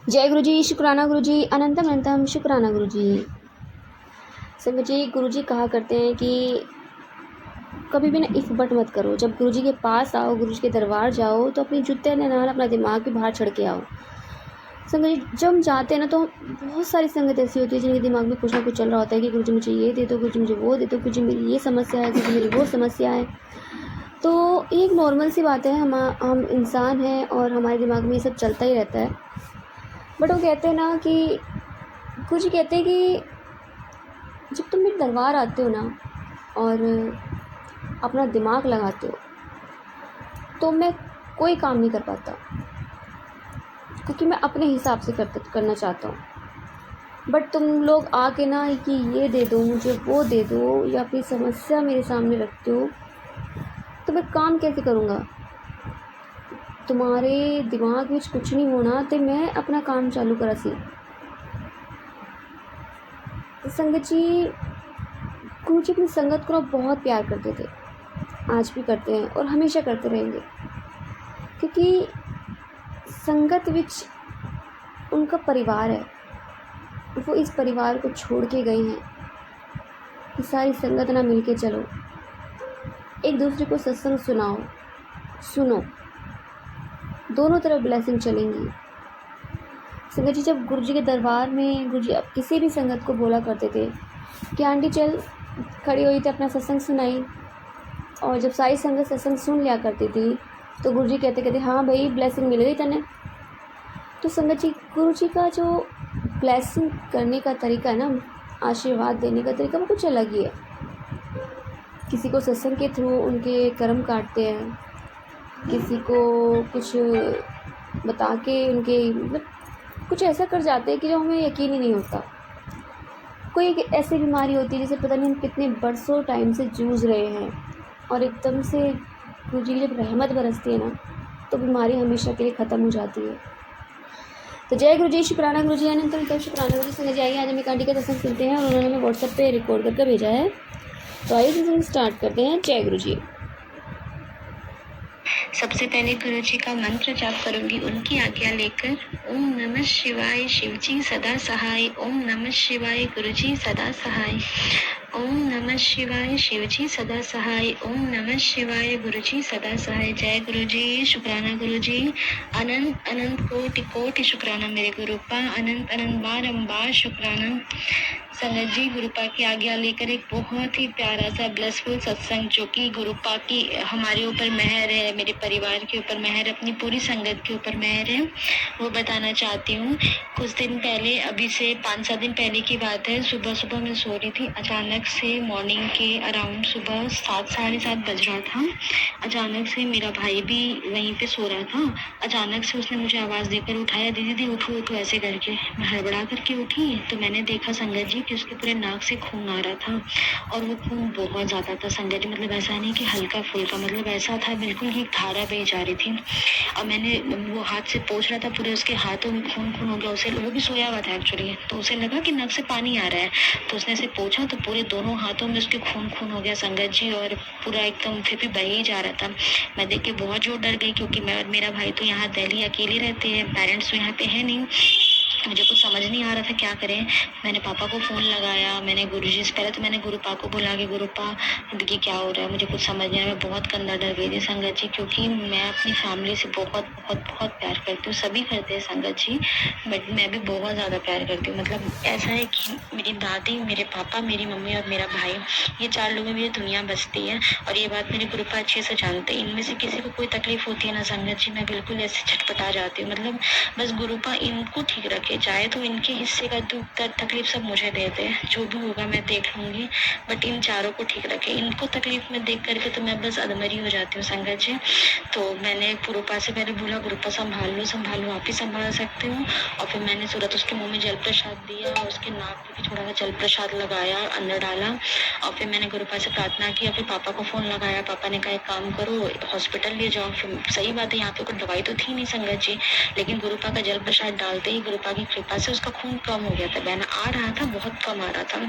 जय गुरु जी, शुक्राना गुरु जी, अनंतम अनंतम शुक्राना गुरु जी। संगत जी, गुरु जी कहा करते हैं कि कभी भी ना इफ़ मत करो। जब गुरु जी के पास आओ, गुरु जी के दरबार जाओ तो अपनी जुत्ते ननान अपना दिमाग भी बाहर छड़ के आओ। संगत जी, जब हम जाते हैं ना तो बहुत सारी संगत ऐसी होती है जिनके दिमाग में कुछ ना कुछ चल रहा होता है कि गुरु जी मुझे ये दे दो, गुरु जी मुझे वो दे दो, गुरु जी मेरी ये समस्या है, गुरु जी मेरी वो समस्या है। तो एक नॉर्मल सी बात है, हम इंसान हैं और हमारे दिमाग में ये सब चलता ही रहता है। बट वो कहते हैं ना कि गुरु जी कहते हैं कि जब तुम मेरे दरबार आते हो ना और अपना दिमाग लगाते हो तो मैं कोई काम नहीं कर पाता, क्योंकि मैं अपने हिसाब से करना चाहता हूँ। बट तुम लोग आके ना कि ये दे दो मुझे, वो दे दो, या अपनी समस्या मेरे सामने रखते हो, तो मैं काम कैसे करूँगा? तुम्हारे दिमाग में कुछ नहीं होना तो मैं अपना काम चालू करा सी। संगत जी, गुरु जी अपनी संगत को बहुत प्यार करते थे, आज भी करते हैं और हमेशा करते रहेंगे, क्योंकि संगत विच उनका परिवार है। वो इस परिवार को छोड़ के गए हैं कि सारी संगत ना मिल के चलो, एक दूसरे को सत्संग सुनो, दोनों तरफ ब्लेसिंग चलेंगी। संगत जी, जब गुरु जी के दरबार में गुरु जी अब किसी भी संगत को बोला करते थे कि आंटी चल, खड़ी हुई थी अपना सत्संग सुनाई, और जब सारी संगत सत्संग सुन लिया करती थी तो गुरु जी कहते हाँ भाई, ब्लेसिंग मिल गई तने। तो संगत जी, गुरु जी का जो ब्लेसिंग करने का तरीका है ना, आशीर्वाद देने का तरीका, वो कुछ अलग ही है। किसी को सत्संग के थ्रू उनके कर्म काटते हैं, किसी को कुछ बता के उनके मतलब कुछ ऐसा कर जाते हैं कि जो हमें यकीन ही नहीं होता। कोई एक ऐसी बीमारी होती है जिसे पता नहीं हम कितने बरसों टाइम से जूझ रहे हैं, और एकदम से गुरु जी की जब रहमत बरसती है ना तो बीमारी हमेशा के लिए ख़त्म हो जाती है। तो जय गुरु जी, शुक्राना गुरु जी, अनंत शुक्राना गुरु जी। समझ आइए, आज हम एक आंटी का सत्संग सुनते हैं और उन्होंने हमें व्हाट्सएप पे रिकॉर्ड करके भेजा है। तो आइए सत्संग स्टार्ट करते हैं। जय गुरु जी। सबसे पहले गुरु जी का मंत्र जाप करूंगी उनकी आज्ञा लेकर। ओम नमः शिवाय, शिव जी सदा सहाय। ओम नमः शिवाय, गुरु जी सदा सहाय। ओम नमः शिवाय, शिव जी सदा सहाय। ओम नमः शिवाय, गुरु जी सदा सहाय। जय गुरु जी, शुक्राना गुरु जी, अनंत अनंत कोटि कोटि शुक्राना मेरे गुरुपा, अनंत अनंत बारंबार शुक्राना। संगत जी, गुरुपा की आज्ञा लेकर एक बहुत ही प्यारा सा ब्लेसफुल सत्संग, जो कि गुरुपा की हमारे ऊपर मेहर है, मेरे परिवार के ऊपर मेहर, अपनी पूरी संगत के ऊपर मेहर है, वो बताना चाहती हूँ। कुछ दिन पहले, अभी से 5-7 दिन पहले की बात है, सुबह सुबह मैं सो रही थी, अचानक से मॉर्निंग के अराउंड सुबह 7 साढ़े 7 बज रहा था। अचानक से मेरा भाई भी वहीं पे सो रहा था। अचानक से उसने मुझे आवाज़ देकर उठाया, दीदी दी उठो उठो ऐसे करके। मैं हड़बड़ा करके उठी तो मैंने देखा संगत जी कि उसके पूरे नाक से खून आ रहा था, और वो खून बहुत ज़्यादा था संगत जी। मतलब ऐसा नहीं कि हल्का फुल्का, मतलब ऐसा था बिल्कुल ही धारा बह जा रही थी। और मैंने वो हाथ से पोंछ रहा था, पूरे उसके हाथों में खून खून हो गया। उसे, वो भी सोया हुआ था एक्चुअली, तो उसे लगा कि नक से पानी आ रहा है, तो उसने ऐसे पोंछा तो पूरे दोनों हाथों में उसके खून खून हो गया संगत जी, और पूरा एकदम फिर भी बह ही जा रहा था। मैं देख के बहुत जोर डर गई, क्योंकि मैं और मेरा भाई तो यहाँ दिल्ली अकेले रहते हैं, पेरेंट्स तो यहाँ पे है नहीं। मुझे कुछ समझ नहीं आ रहा था क्या करें। मैंने पापा को फ़ोन लगाया, मैंने गुरुजी से, पहले तो मैंने गुरुपा को बुला के, गुरुपा देखिए क्या हो रहा है, मुझे कुछ समझ नहीं आया। मैं बहुत गंदा डर गई थी संगत जी, क्योंकि मैं अपनी फैमिली से बहुत बहुत बहुत प्यार करती हूँ। सभी करते हैं संगत जी, बट मैं भी बहुत ज़्यादा प्यार करती हूँ। मतलब ऐसा है कि मेरी दादी, मेरे पापा, मेरी मम्मी और मेरा भाई, ये 4 लोगों में ये दुनिया बसती है। और ये बात मेरे गुरुपा अच्छे से जानते हैं। इनमें से किसी को कोई तकलीफ होती है ना संगत जी, मैं बिल्कुल ऐसे छटपटा जाती हूँ। मतलब बस गुरुपा इनको ठीक रखे, चाहे तो इनके हिस्से का दुख दर्द तकलीफ सब मुझे दे दे, जो भी होगा मैं देख लूँगी, बट इन चारों को ठीक रखे। इनको तकलीफ में देख करके तो मैं बस अधमरी हो जाती हूँ संगत जी। तो मैंने गुरुपा से पहले बोला, गुरुपा संभाल लो, आप ही संभाल सकते हो। और फिर मैंने तुरंत उसके मुँह में जल प्रसाद दिया, और उसके नाक पे भी थोड़ा सा जल प्रसाद लगाया और अंदर डाला। और फिर मैंने गुरुपा से प्रार्थना की, फिर पापा को फ़ोन लगाया। पापा ने कहा एक काम करो, हॉस्पिटल ले जाओ। फिर सही बात है, यहाँ पे कोई दवाई तो थी नहीं संगत जी, लेकिन गुरुपा का जल प्रसाद डालते ही गुरुपा की कृपा से उसका खून कम हो गया था, बहना आ रहा था, बहुत कम आ रहा था।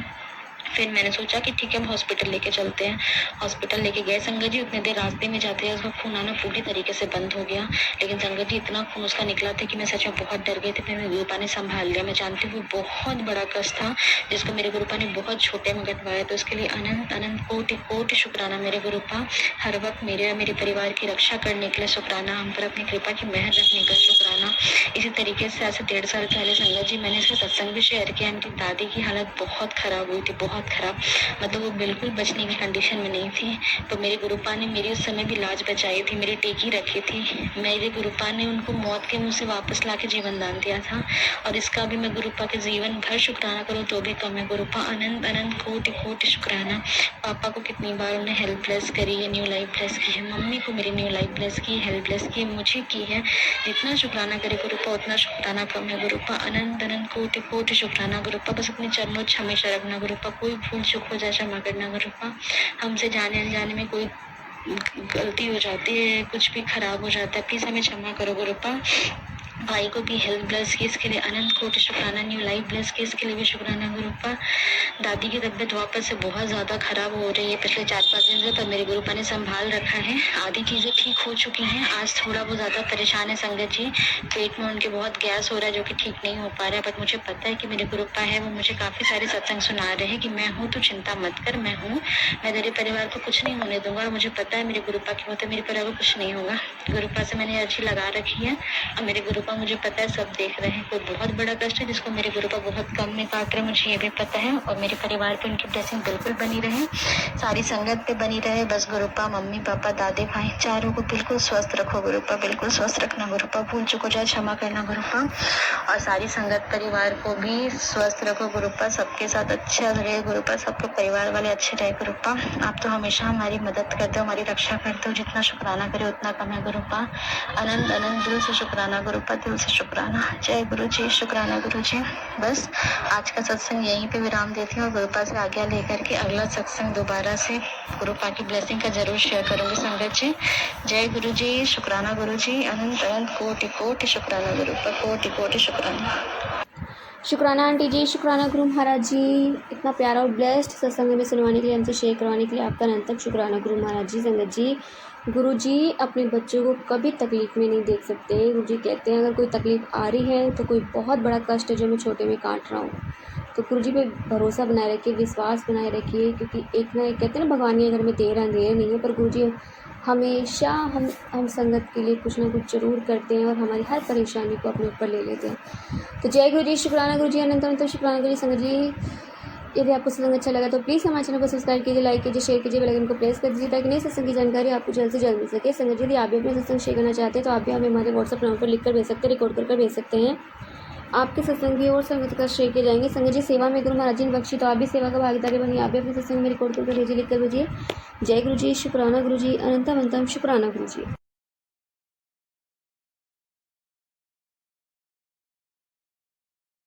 फिर मैंने सोचा कि ठीक है हम हॉस्पिटल लेके चलते हैं। हॉस्पिटल लेके गए संगत जी। उतने देर रास्ते में जाते हैं उसका खून आना पूरी तरीके से बंद हो गया। लेकिन संगत जी इतना खून उसका निकला था कि मैं सच में बहुत डर गई थी। फिर मेरे गुरुपा ने संभाल लिया। मैं जानती हूँ वो बहुत बड़ा कष्ट था जिसको मेरे गुरुपा ने बहुत छोटे में कटवाया। तो उसके लिए अनंत अनंत कोटि कोटि शुक्राना मेरे गुरुपा। हर वक्त मेरे और मेरे परिवार की रक्षा करने के लिए शुक्राना। हम पर अपनी कृपा की मेहर रखने का शुक्राना। इसी तरीके से ऐसे 1.5 साल पहले संगत जी मैंने इसका सत्संग भी शेयर किया। मेरी दादी की हालत बहुत खराब हुई थी, बहुत खराब। मतलब वो बिल्कुल बचने की कंडीशन में नहीं थी। तो मेरे गुरुपा ने मेरी उस समय भी लाज बचाई थी, मेरी टेकी रखी थी। मेरे गुरुपा ने उनको मौत के मुंह से वापस ला के जीवन दान दिया था। और इसका भी मैं गुरुपा के जीवन भर शुक्राना करूँ तो भी कम है। गुरुपा अनंत अनंत कोटि कोटि शुक्राना। पापा को कितनी बार उन्हें हेल्प ब्लेस करी है, न्यू लाइफ ब्लेस की है। मम्मी को मेरी न्यू लाइफ ब्लेस की, हेल्प ब्लेस की, मुझे की है। जितना शुक्राना करे गुरुपा उतना शुक्राना कम है। गुरुपा अनंत अनंत कोटि कोटि शुक्राना। गुरुपा बस अपनी चरमोच हमेशा रखना। गुरुपा कोई भूल चूक हो जाए क्षमा करना। गुरुपा हमसे जाने अनजाने में कोई गलती हो जाती है, कुछ भी खराब हो जाता है, प्लीज हमें क्षमा करो गुरुपा। भाई को भी हेल्थ ब्लेस की, इसके लिए अनंत कोटि शुक्राना। न्यू लाइफ ब्लेस की, इसके लिए भी शुक्राना गुरुपा। दादी की तबीयत वापस से बहुत ज़्यादा खराब हो रही है पिछले 4-5 दिन से, पर मेरे गुरुपा ने संभाल रखा है। आधी चीज़ें ठीक हो चुकी हैं। आज थोड़ा वो ज़्यादा परेशान है संगत जी। पेट में उनके बहुत गैस हो रहा है जो कि ठीक नहीं हो पा रहा है। बट मुझे पता है कि मेरे गुरुपा है, वो मुझे काफ़ी सारे सत्संग सुना रहे हैं कि मैं हूँ तो चिंता मत कर, मैं हूँ, मैं तेरे परिवार को कुछ नहीं होने दूंगा। और मुझे पता है मेरे गुरुपा की होते मेरे परिवार को कुछ नहीं होगा। गुरुपा से मैंने अर्जी लगा रखी है और मेरे गुरुपा मुझे पता है सब देख रहे हैं। कोई बहुत बड़ा कष्ट है जिसको मेरे गुरुपा बहुत कम में काट रहे हैं, मुझे ये भी पता है। और मेरे परिवार पे उनकी ब्लेसिंग बिल्कुल बनी रहे, सारी संगत पे बनी रहे। बस गुरुपा, मम्मी पापा, दादे भाई चारों को बिल्कुल स्वस्थ रखो गुरुपा, बिल्कुल स्वस्थ रखना गुरुपा। भूल चुको जाए क्षमा करना गुरुपा। और सारी संगत परिवार को भी स्वस्थ रखो गुरुपा। सबके साथ अच्छा रहे गुरुपा, सबके परिवार वाले अच्छे रहे गुरुपा। आप तो हमेशा हमारी मदद करते हो, हमारी रक्षा करते हो। जितना शुक्राना करे उतना कम है गुरुपा। अनंत अनंत दिल से शुक्राना गुरुपा, दिल से शुक्राना। जय गुरु जी, शुक्राना गुरु जी। बस आज का सत्संग यहीं पे विराम देती हूँ और गुरुपा से आज्ञा लेकर के अगला सत्संग दोबारा से गुरुपा की ब्लेसिंग का जरूर शेयर करूंगी संगत जी। जय गुरु जी, शुक्राना गुरु जी। अनंत अनंत कोटि कोटि शुक्राना गुरुपा, कोटि कोटि शुक्राना। शुक्राना आंटी जी, शुक्राना गुरु महाराज जी। इतना प्यारा और ब्लेस्ड सत्संग में सुनवाने के लिए, हमसे शेयर करवाने के लिए आपका अनंतम शुक्राना गुरु महाराज जी। संगत जी, गुरु जी अपने बच्चों को कभी तकलीफ़ में नहीं देख सकते। गुरु जी कहते हैं अगर कोई तकलीफ़ आ रही है तो कोई बहुत बड़ा कष्ट है जो मैं छोटे में काट रहा हूँ। तो गुरु जी पे भरोसा बनाए रखिए, विश्वास बनाए रखिए, क्योंकि एक ना एक कहते हैं ना भगवान के घर में देर अंधेर नहीं है। पर गुरु जी हमेशा हम संगत के लिए कुछ ना कुछ ज़रूर करते हैं और हमारी हर परेशानी को अपने ऊपर ले लेते हैं। तो जय गुरु जी, शुक्राना गुरु जी, अनंत अनंत शुक्राना गुरु जी। संगत जी, यदि आपको सत्संग अच्छा लगा तो प्लीज़ हमारे चैनल को सब्सक्राइब कीजिए, लाइक कीजिए, शेयर कीजिए, बेल आइकन को प्रेस कर दीजिए ताकि नई सत्संग की जानकारी आपको जल्द से जल्द मिल सके। संगत जी, यदि आप भी अपने सत्संग शेयर करना चाहते हैं तो आप भी हमें हमारे व्हाट्सएप नंबर पर लिखकर भेज सकते हैं, रिकॉर्ड कर भेज सकते हैं। आपके सत्संग की और संगत का शेयर किए जाएंगे। संगत जी, सेवा में गुरु महाराज जी ने बख्शी, तो आप भी सेवा का भागीदारी बनिए। आप भी अपने सत्संग में रिकॉर्ड करके भेजिए, लिखकर भेजिए। जय गुरु जी, शुक्राना गुरु जी, अनंतम अनंतम शुक्राना गुरु जी।